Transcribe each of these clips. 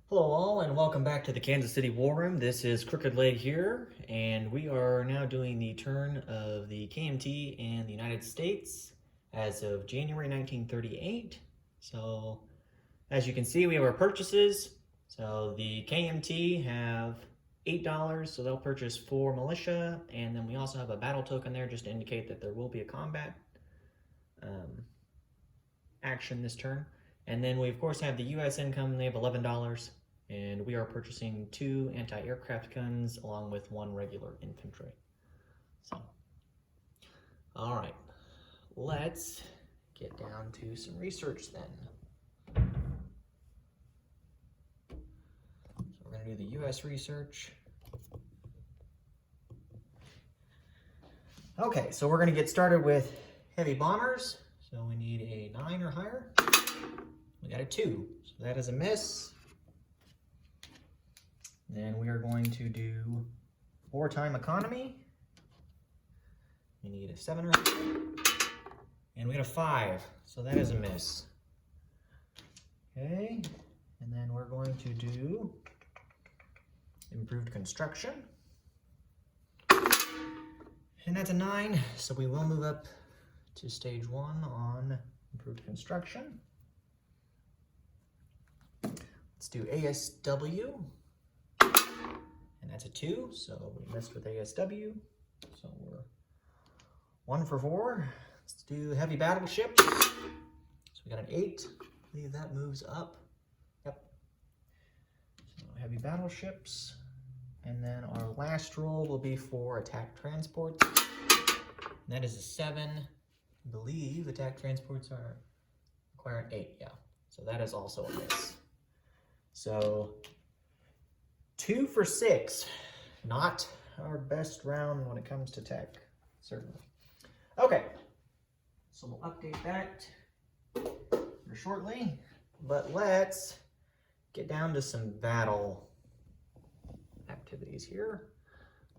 Hello all and welcome back to the Kansas City War Room. This is Crooked Leg here, and we are now doing the turn of the KMT in the United States as of January 1938. So as you can see, we have our purchases. So the KMT have $8, so they'll purchase 4 militia, and then we also have a battle token there just to indicate that there will be a combat action this turn. And then we of course have the US income, they have $11, and we are purchasing 2 anti-aircraft guns along with 1 regular infantry. So, all right, let's get down to some research then. So we're gonna do the US research. Okay, so we're gonna get started with heavy bombers. So we need a 9 or higher. We got a 2, so that is a miss. Then we are going to do wartime economy. We need a 7 or higher. And we got a 5, so that is a miss. Okay, and then we're going to do improved construction. And that's a 9, so we will move up to stage 1 on improved construction. Let's do ASW, and that's a 2, so we missed with ASW, so we're 1 for 4. Let's do heavy battleship, so we got an 8, I believe that moves up, yep. So heavy battleships, and then our last roll will be for attack transports, and that is a 7. I believe attack transports require an 8, yeah, so that is also a miss. So 2 for 6, not our best round when it comes to tech, certainly. Okay, so we'll update that here shortly, but let's get down to some battle activities here.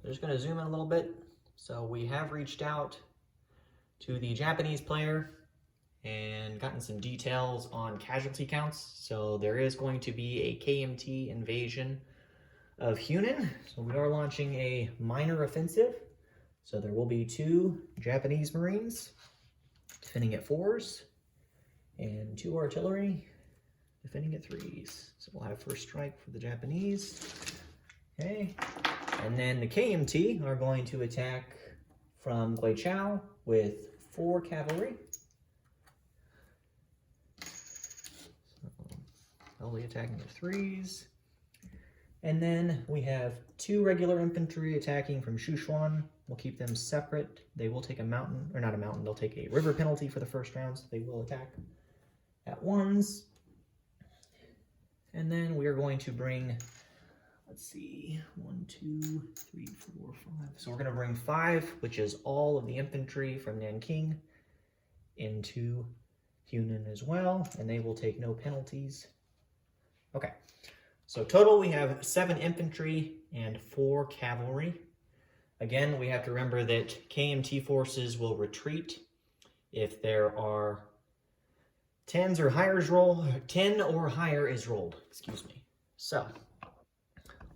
I'm just going to zoom in a little bit. So we have reached out to the Japanese player and gotten some details on casualty counts. So there is going to be a KMT invasion of Hunan. So we are launching a minor offensive. So there will be 2 Japanese Marines defending at 4s and 2 artillery defending at 3s. So we'll have first strike for the Japanese. Okay, and then the KMT are going to attack from Guichao with 4 cavalry. They'll be attacking the 3s. And then we have 2 regular infantry attacking from Sichuan. We'll keep them separate. They will take a mountain, or not a mountain, they'll take a river penalty for the first round, so they will attack at 1s. And then we are going to bring, let's see, 1, 2, 3, 4, 5. So we're going to bring 5, which is all of the infantry from Nanking, into Hunan as well, and they will take no penalties. Okay, so total we have 7 infantry and 4 cavalry. Again, we have to remember that KMT forces will retreat if there are 10s or higher 10 or higher is rolled, excuse me. So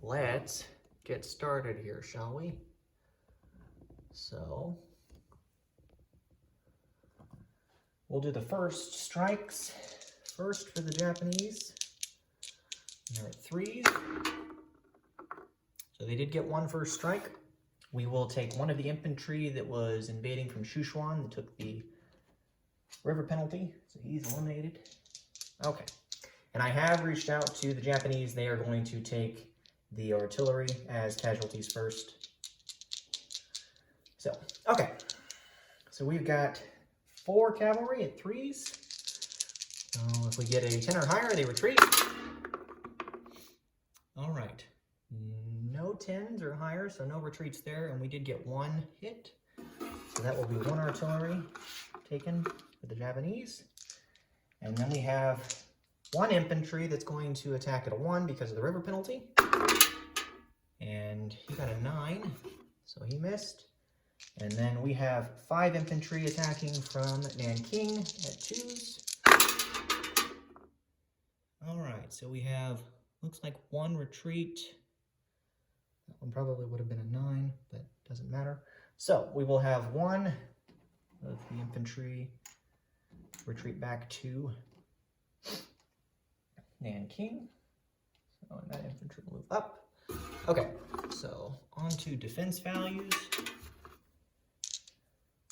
let's get started here, shall we? So we'll do the first strikes first for the Japanese. They're at 3s. So they did get 1 first strike. We will take 1 of the infantry that was invading from Sichuan that took the river penalty. So he's eliminated. Okay. And I have reached out to the Japanese. They are going to take the artillery as casualties first. So, okay. So we've got 4 cavalry at 3s. So if we get a 10 or higher, they retreat. All right, no 10s or higher, so no retreats there, and we did get 1 hit. So that will be 1 artillery taken for the Japanese. And then we have 1 infantry that's going to attack at a 1 because of the river penalty. And he got a 9, so he missed. And then we have 5 infantry attacking from Nanking at 2s. All right, so we have looks like 1 retreat. That one probably would have been a 9, but doesn't matter. So we will have 1 of the infantry retreat back to Nanking. So that infantry will move up. Okay, so on to defense values.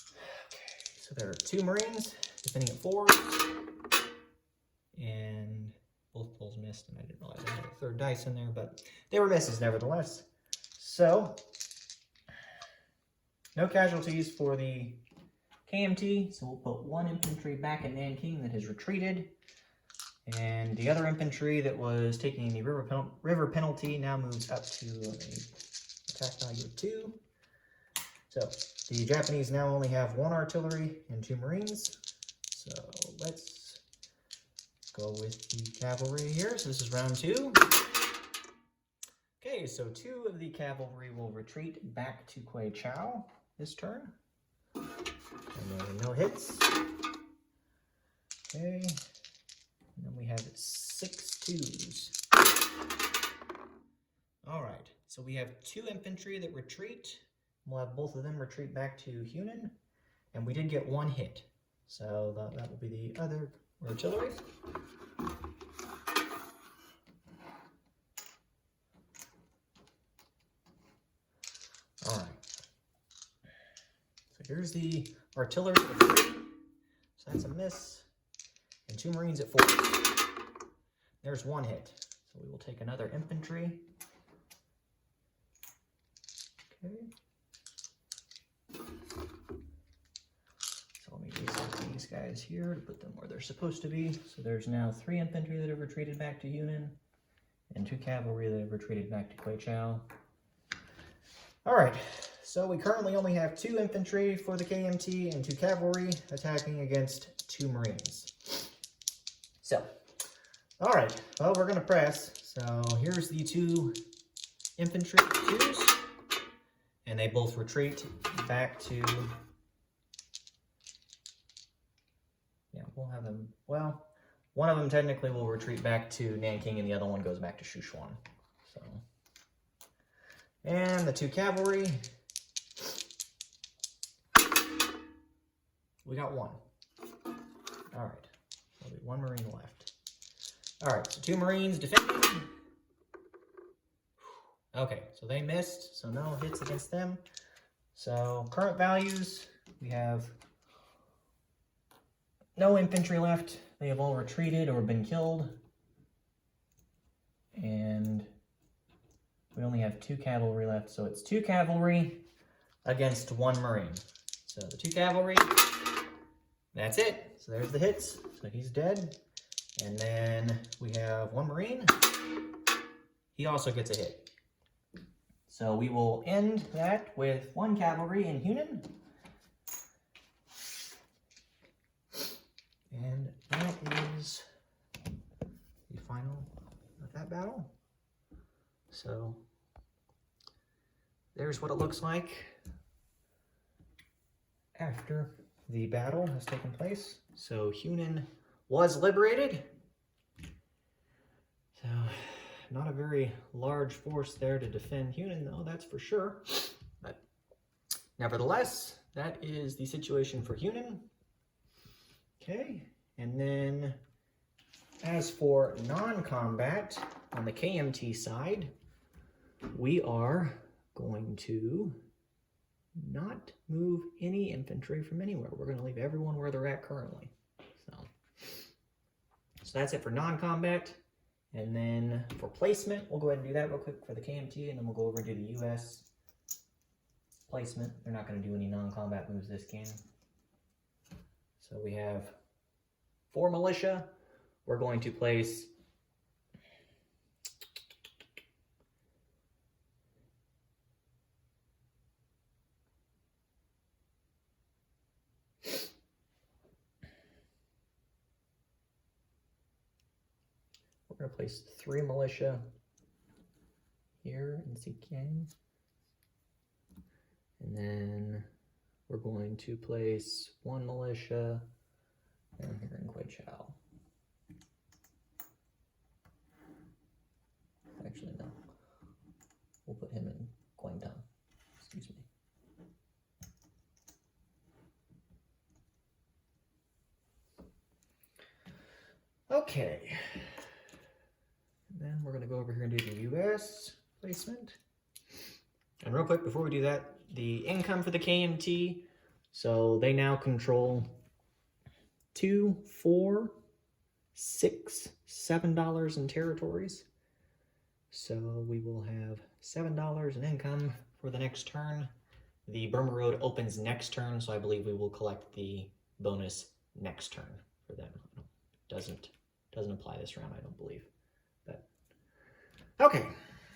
Okay, so there are 2 Marines defending at 4. And both pulls missed, and I didn't realize I had a 3rd dice in there, but they were misses nevertheless. So, no casualties for the KMT, so we'll put 1 infantry back in Nanking that has retreated. And the other infantry that was taking the river penalty now moves up to an attack value of 2. So, the Japanese now only have 1 artillery and 2 Marines. So, let's go with the cavalry here. So this is round 2. Okay, so 2 of the cavalry will retreat back to Kuei Chao this turn. And then no hits. Okay. And then we have 6 twos. Alright, so we have 2 infantry that retreat. We'll have both of them retreat back to Hunan. And we did get 1 hit. So that will be the other artillery. Alright. So here's the artillery at 3. So that's a miss. And 2 Marines at 4. There's 1 hit. So we will take another infantry. Okay. So let me reset these guys here to put them where they're supposed to be. So there's now 3 infantry that have retreated back to Hunan, and 2 cavalry that have retreated back to Kuei Chao. Alright, so we currently only have 2 infantry for the KMT and 2 cavalry attacking against 2 Marines. So, alright, well, we're going to press. So here's the 2 infantry 2s, and they both retreat back to... Yeah, we'll have them... Well, one of them technically will retreat back to Nanking, and the other one goes back to Sichuan. So, and the 2 cavalry... We got 1. Alright. There'll be 1 Marine left. Alright, so 2 Marines defending. Okay, so they missed, so no hits against them. So current values, we have no infantry left. They have all retreated or been killed. And we only have 2 cavalry left, so it's 2 cavalry against 1 Marine. So the 2 cavalry, that's it. So there's the hits. So he's dead. And then we have 1 Marine. He also gets a hit. So we will end that with 1 cavalry in Hunan. And that is the final of that battle. So there's what it looks like after the battle has taken place. So Hunan was liberated. So not a very large force there to defend Hunan, though, that's for sure. But nevertheless, that is the situation for Hunan. Okay, and then as for non-combat, on the KMT side, we are going to not move any infantry from anywhere. We're going to leave everyone where they're at currently. So that's it for non-combat. And then for placement, we'll go ahead and do that real quick for the KMT, and then we'll go over and do the US placement. They're not going to do any non-combat moves this game. So we have 4 militia. We're going to place We're going to place 3 militia here in Xikang. And then we're going to place 1 militia down here in Kuei Chao. Actually, no. We'll put him in Guangdong. Excuse me. Okay. And then we're going to go over here and do the US placement. And real quick, before we do that, the income for the KMT, so they now control $2, $4, $6, $7 in territories. So we will have $7 in income for the next turn. The Burma Road opens next turn, so I believe we will collect the bonus next turn for them. Doesn't apply this round, I don't believe. But okay,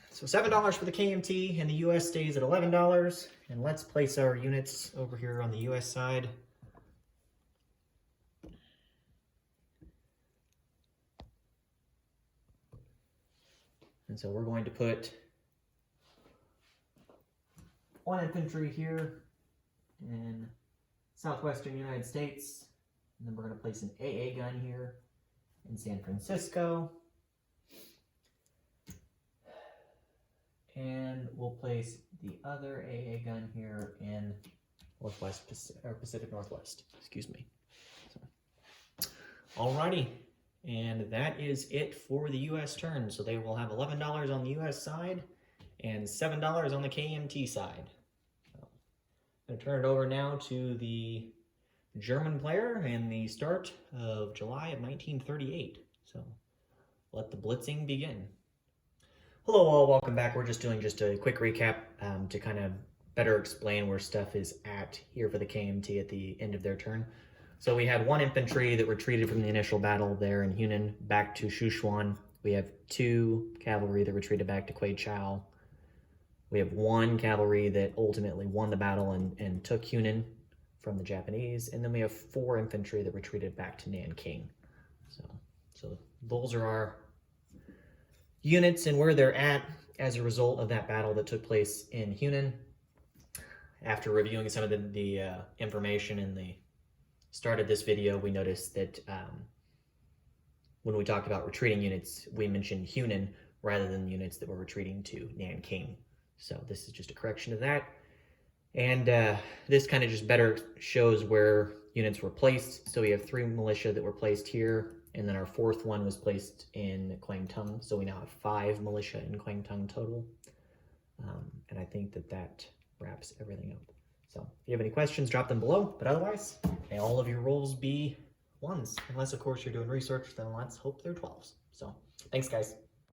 so $7 for the KMT, and the US stays at $11. And let's place our units over here on the US side. And so we're going to put 1 infantry here in southwestern United States. And then we're going to place an AA gun here in San Francisco. And we'll place the other AA gun here in Pacific Northwest. Excuse me. So, alrighty. And that is it for the US turn. So they will have $11 on the US side and $7 on the KMT side. So I'm going to turn it over now to the German player and the start of July of 1938. So let the blitzing begin. Hello all, welcome back. We're just doing a quick recap to kind of better explain where stuff is at here for the KMT at the end of their turn. So we had 1 infantry that retreated from the initial battle there in Hunan back to Sichuan. We have 2 cavalry that retreated back to Kweichow. We have 1 cavalry that ultimately won the battle and took Hunan from the Japanese. And then we have 4 infantry that retreated back to Nanking. So those are our units and where they're at as a result of that battle that took place in Hunan. After reviewing some of the information in the start of this video, we noticed that when we talked about retreating units, we mentioned Hunan rather than units that were retreating to Nanking. So this is just a correction of that. And this kind of just better shows where units were placed. So we have 3 militia that were placed here, and then our 4th one was placed in Kwangtung. So we now have 5 militia in Kwangtung total. And I think that wraps everything up. So if you have any questions, drop them below. But otherwise, may all of your rolls be 1s. Unless, of course, you're doing research, then let's hope they're 12s. So thanks, guys.